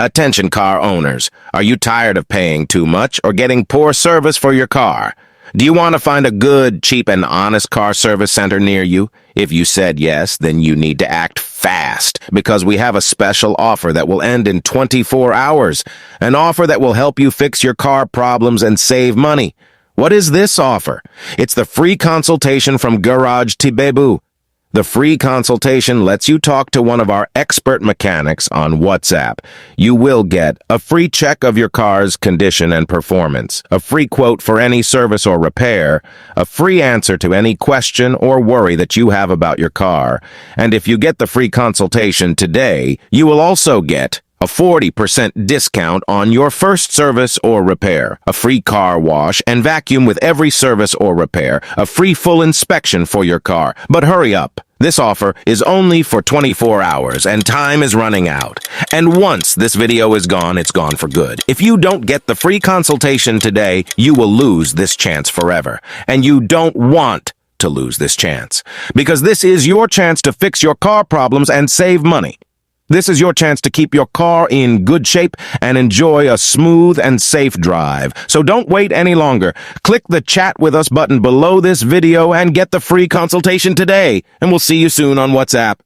Attention car owners, are you tired of paying too much or getting poor service for your car? Do you want to find a good, cheap, and honest car service center near you? If you said yes, then you need to act fast because we have a special offer that will end in 24 hours. An offer that will help you fix your car problems and save money. What is this offer? It's the free consultation from Garage Tibebu. The free consultation lets you talk to one of our expert mechanics on WhatsApp. You will get a free check of your car's condition and performance, a free quote for any service or repair, a free answer to any question or worry that you have about your car. And if you get the free consultation today, you will also get a 40% discount on your first service or repair, a free car wash and vacuum with every service or repair, a free full inspection for your car. But hurry up. This offer is only for 24 hours and time is running out. And once this video is gone, it's gone for good. If you don't get the free consultation today, you will lose this chance forever. And you don't want to lose this chance, because this is your chance to fix your car problems and save money. This is your chance to keep your car in good shape and enjoy a smooth and safe drive. So don't wait any longer. Click the chat with us button below this video and get the free consultation today. And we'll see you soon on WhatsApp.